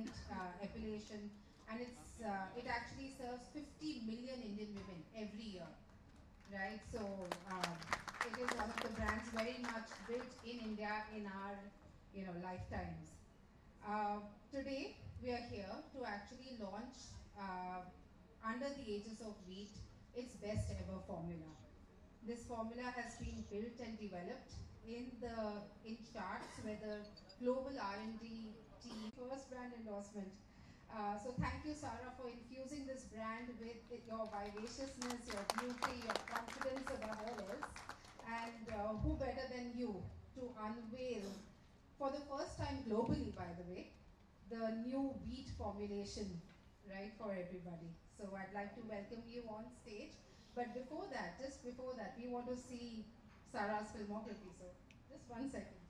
treatment, epilation, and it actually serves 50 million Indian women every year, right? So it is one of the brands very much built in India in our lifetimes. Uh, Today we are here to actually launch under the aegis of wheat its best ever formula. This formula has been built and developed in charts where the global R&D team first brand endorsement. So thank you, Sarah, for infusing this brand with your vivaciousness, your beauty, your confidence above all else. And who better than you to unveil, for the first time globally, by the way, the new wheat formulation, right, for everybody. So I'd like to welcome you on stage. But before that, just before that, we want to see Sarah's filmography. So just 1 second.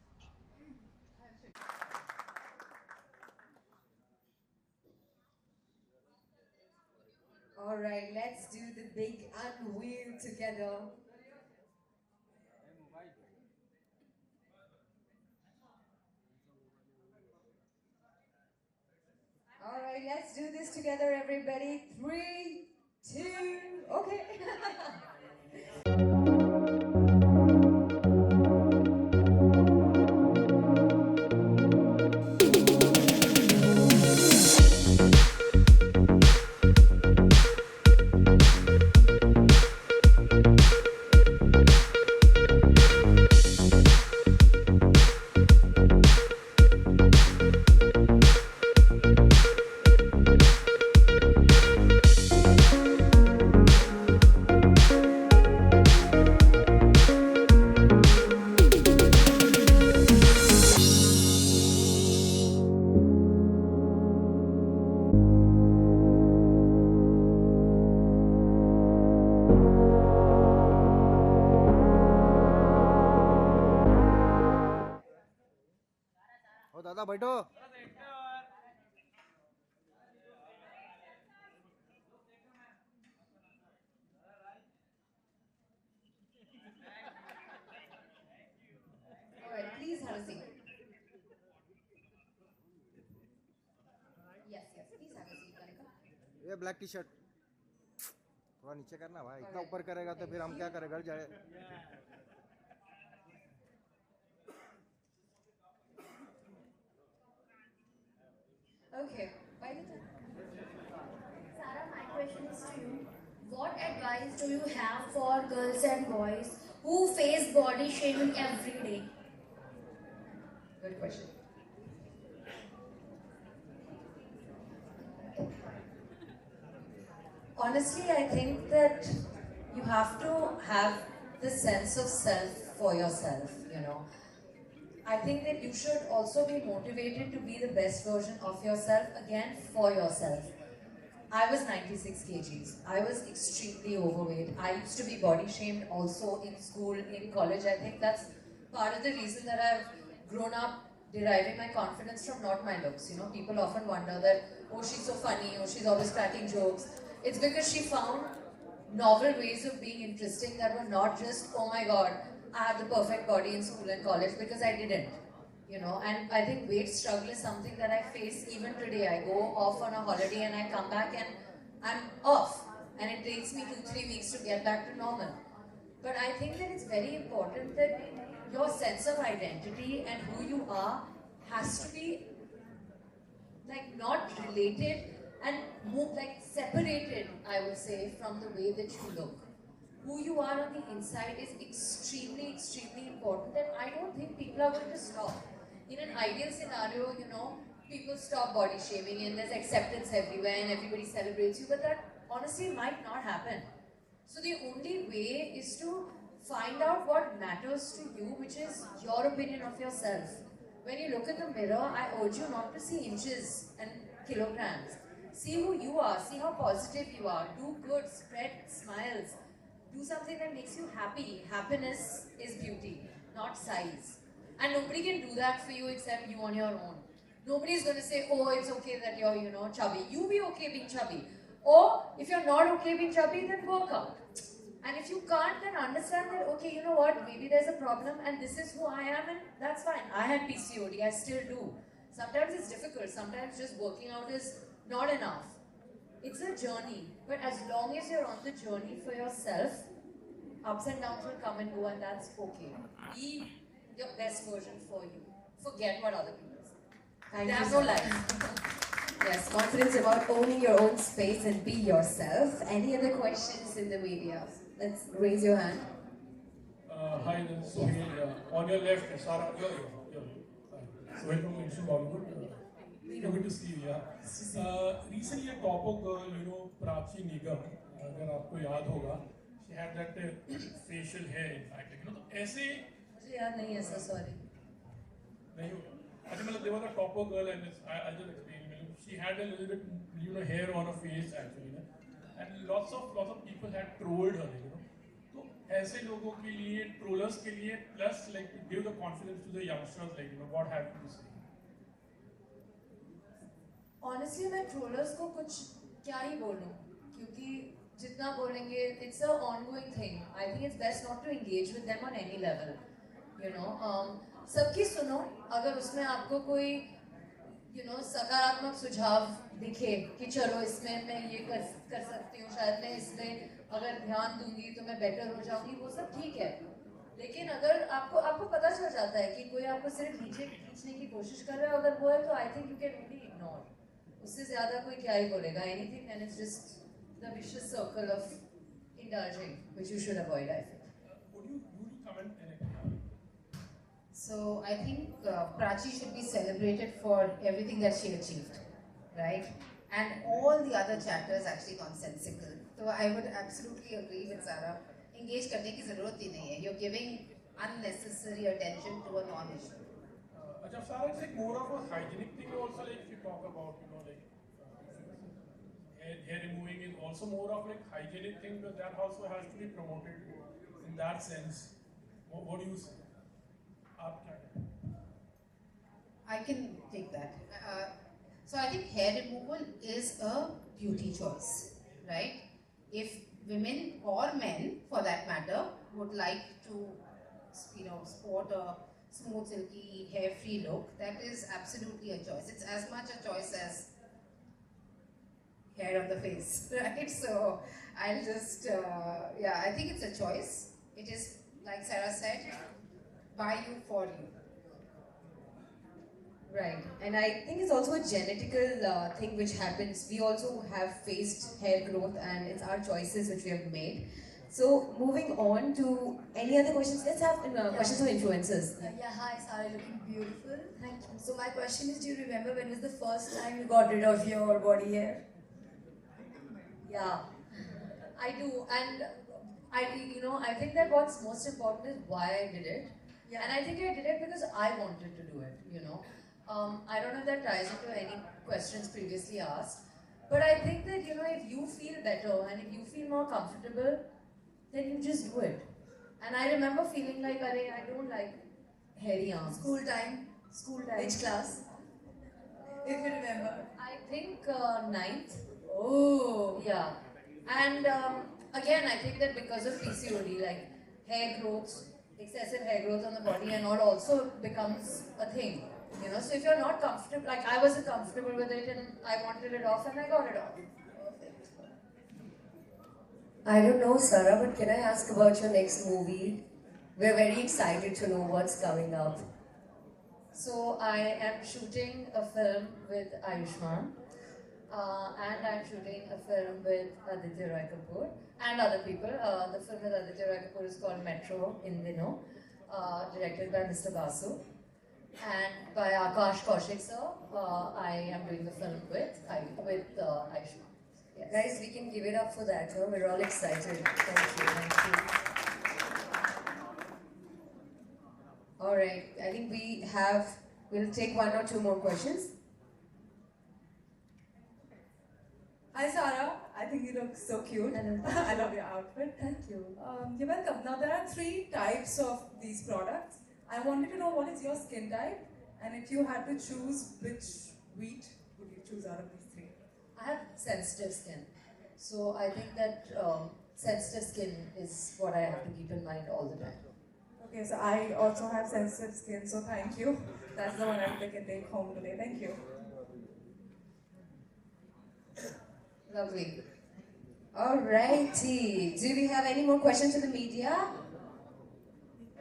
I'll show you. All right, let's do the big unveil together. All right, let's do this together, everybody. Three, two, okay. ओ दादा बैठो। All right, please have a seat. Yes, yes, please have a seat, Kanika. ये black T shirt थोड़ा नीचे करना भाई, All इतना right, ऊपर करेगा तो फिर thank हम क्या you. करें, घर जाए। Okay, by the time. Sarah, my question is to you. What advice do you have for girls and boys who face body shaming every day? Good question. Honestly, I think that you have to have the sense of self for yourself, you know. I think that you should also be motivated to be the best version of yourself again for yourself. I was 96 kgs. I was extremely overweight. I used to be body shamed also in school, in college. I think that's part of the reason that I've grown up deriving my confidence from not my looks. You know, people often wonder that, oh, she's so funny, oh, she's always cracking jokes. It's because she found novel ways of being interesting that were not just, oh my god, I had the perfect body in school and college, because I didn't. You know, and I think weight struggle is something that I face even today. I go off on a holiday and I come back and I'm off, and it takes me 2-3 weeks to get back to normal. But I think that it's very important that your sense of identity and who you are has to be like not related and move like separated, I would say, from the way that you look. Who you are on the inside is extremely, extremely important, and I don't think people are going to stop. In an ideal scenario, you know, people stop body shaming and there's acceptance everywhere and everybody celebrates you, but that honestly might not happen. So the only way is to find out what matters to you, which is your opinion of yourself. When you look in the mirror, I urge you not to see inches and kilograms. See who you are, see how positive you are, do good, spread smiles, do something that makes you happy. Happiness is beauty, not size. And nobody can do that for you except you on your own. Nobody's going to say, oh, it's okay that you're, you know, chubby. You be okay being chubby. Or if you're not okay being chubby, then work out. And if you can't, then understand that, okay, you know what, maybe there's a problem and this is who I am and that's fine. I had PCOD, I still do. Sometimes it's difficult, sometimes just working out is not enough. It's a journey, but as long as you're on the journey for yourself, ups and downs will come and go, and that's okay. Be your best version for you. Forget what other people say. Thank They you have so no much. life. Yes, confidence about owning your own space and be yourself. Any other questions in the media? Let's raise your hand. Hi, this is Sohail. On your left, Sarah. Sohail from Mission Bollywood. Good to see you. Yeah. Recently, a topper girl, Prachi Nigam, अगर आपको याद होगा, she had that facial hair. In fact, तो ऐसे मुझे याद नहीं है सर, sorry. नहीं होगा. अच्छा मतलब there was a topper girl and I'll just explain. She had a little bit, hair on her face actually, and lots of people had trolled her, तो ऐसे लोगों के लिए, trollers के लिए, plus like to give the confidence to the youngsters, like what have you to say? Honestly, मैं trollers को कुछ क्या ही बोलूं, क्योंकि जितना बोलेंगे, it's a ongoing thing. I think it's best not to engage with them on any level. सबकी सुनो, अगर उसमें आपको कोई सकारात्मक सुझाव दिखे कि चलो इसमें मैं ये कर सकती हूँ, शायद मैं इसमें अगर ध्यान दूंगी तो मैं बेटर हो जाऊंगी, वो सब ठीक है. लेकिन अगर आपको पता चल जाता है कि कोई आपको सिर्फ नीचे खींचने की कोशिश कर रहा है, अगर वो है तो I think you can only ignore. उससे ज्यादा कोई क्या ही बोलेगा. Anything and it's just the vicious circle of indulging, which you should avoid, I think. Would you comment anything? So I think Prachi should be celebrated for everything that she achieved, right? And all the other chapters actually nonsensical. So I would absolutely agree with Sarah. Engage करने की ज़रूरत ही नहीं है. You're giving unnecessary attention to a non-issue. Ajab, Sarah, it's like more of a hygienic thing also, like if you talk about, hair removing is also more of like hygienic thing, but that also has to be promoted in that sense. What do you say? I can take that. So I think hair removal is a beauty choice, right? If women or men, for that matter, would like to, sport a smooth, silky, hair-free look, that is absolutely a choice. It's as much a choice as hair on the face, right? So I'll just, I think it's a choice. It is, like Sarah said, by you, for you. Right, and I think it's also a genetical thing which happens. We also have faced hair growth, and it's our choices which we have made. So, moving on to any other questions, let's have questions for influencers. Hi Sarah, looking beautiful. Thank you. So my question is, do you remember when was the first time you got rid of your body hair? Yeah, I do, and I think that what's most important is why I did it. Yeah. And I think I did it because I wanted to do it, I don't know if that ties into any questions previously asked, but I think that, if you feel better and if you feel more comfortable, then you just do it. And I remember feeling like, I don't like hairy arms. School time. Which class? If you remember. I think ninth. Oh. Yeah. And again, I think that because of PCOD, like hair growth, excessive hair growth on the body and all also becomes a thing. So if you're not comfortable, like I wasn't comfortable with it and I wanted it off and I got it off. Perfect. I don't know, Sarah, but can I ask about your next movie? We're very excited to know what's coming up. So I am shooting a film with Ayushmann, and I'm shooting a film with Aditya Roy Kapoor and other people. The film with Aditya Roy Kapoor is called Metro in Dino, directed by Mr. Basu. And by Akash Kaushik sir, I am doing the film with Ayushmann. Yes. Guys, we can give it up for that. Huh? We're all excited. Thank you. All right, I think we'll take one or two more questions. Hi Sarah, I think you look so cute. I love your outfit. Thank you. You're welcome. Now there are 3 types of these products. I wanted to know what is your skin type, and if you had to choose, which wheat would you choose out of these 3? I have sensitive skin, so I think that sensitive skin is what I have to keep in mind all the time. Okay, so I also have sensitive skin, so thank you. that's the one I'll take home today. Thank you. Lovely. Alrighty. Do we have any more questions to the media?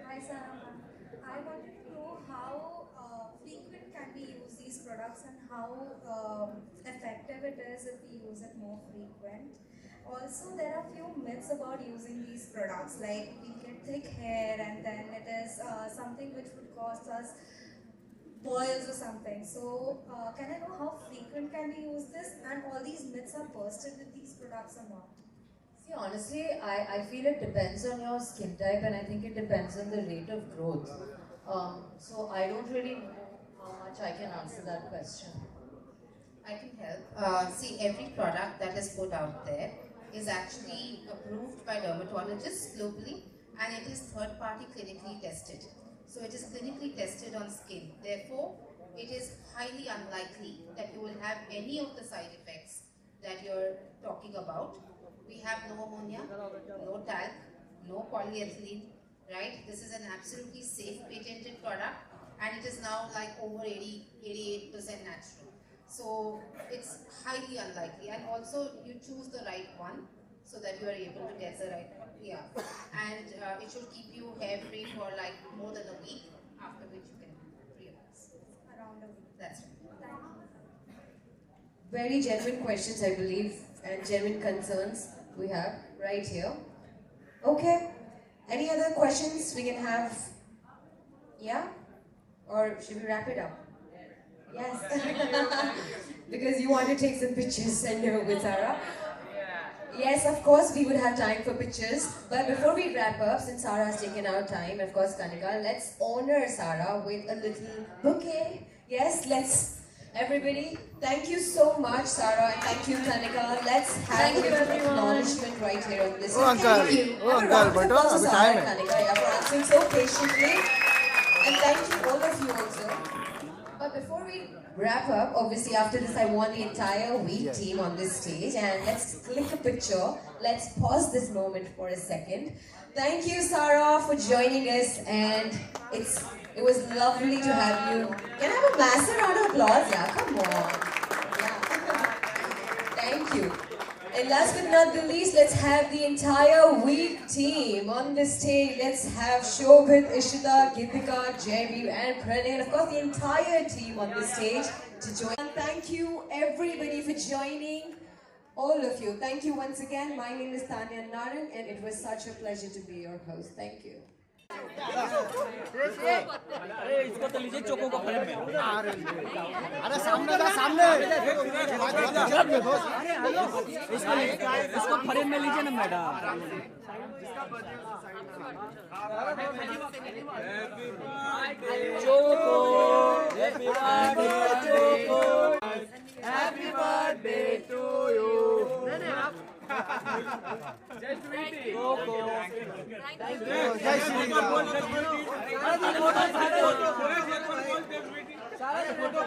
Hi, Sarah. I wanted to know how frequent can we use these products and how effective it is if we use it more frequent. Also, there are few myths about using these products, like we get thick hair and then it is something which would cause us boils or something. So, can I know how frequent can we use this, and all these myths are busted with these products or not? See, honestly, I feel it depends on your skin type, and I think it depends on the rate of growth. So I don't really know how much I can answer that question. I can help. See, every product that is put out there is actually approved by dermatologists globally, and it is third-party clinically tested. So it is clinically tested on skin. Therefore, it is highly unlikely that you will have any of the side effects that you're talking about. We have no ammonia, no talc, no polyethylene, right? This is an absolutely safe patented product, and it is now like over 88% natural. So it's highly unlikely, and also you choose the right one so that you are able to get the right one. Yeah, and it should keep you hair free for like more than a week, after which you can realize. Around a week. That's right. Thank you. Very genuine questions, I believe, and genuine concerns we have right here. Okay. Any other questions we can have? Yeah? Or should we wrap it up? Yes. Because you want to take some pictures and with Sarah. Yes, of course, we would have time for pictures. But before we wrap up, since Sarah has taken out time, of course, Kanika, let's honor Sarah with a little bouquet. Yes, let's. Everybody, thank you so much, Sarah, and thank you, Kanika. Let's have a little acknowledgement right here on this. Oh, uncle. Thank you. Oh, And a round of uncle, applause but to time Sarah and Kanika, yeah, for answering so patiently. And thank you, all of you also. But before we wrap up, obviously after this I want the entire Week team on this stage, and let's click a picture. Let's pause this moment for a second. Thank you, Sarah, for joining us, and it was lovely to have you. Can I have a massive round of applause? Yeah, come on. Yeah. Thank you. And last but not the least, let's have the entire Week team on the stage. Let's have Shobhit, Ishita, Geetika, Jerry, and Pranay, and of course the entire team on the stage to join. And thank you everybody for joining. All of you. Thank you once again. My name is Tanya Naran, and it was such a pleasure to be your host. Thank you. अरे इसको तो लीजिए choco को frame में अरे सामने था सामने इसको फ्रेम में लीजिए ना madam Choco happy birthday Choco happy birthday to you Jai Sweety choco जय श्री राम। सारा फोटो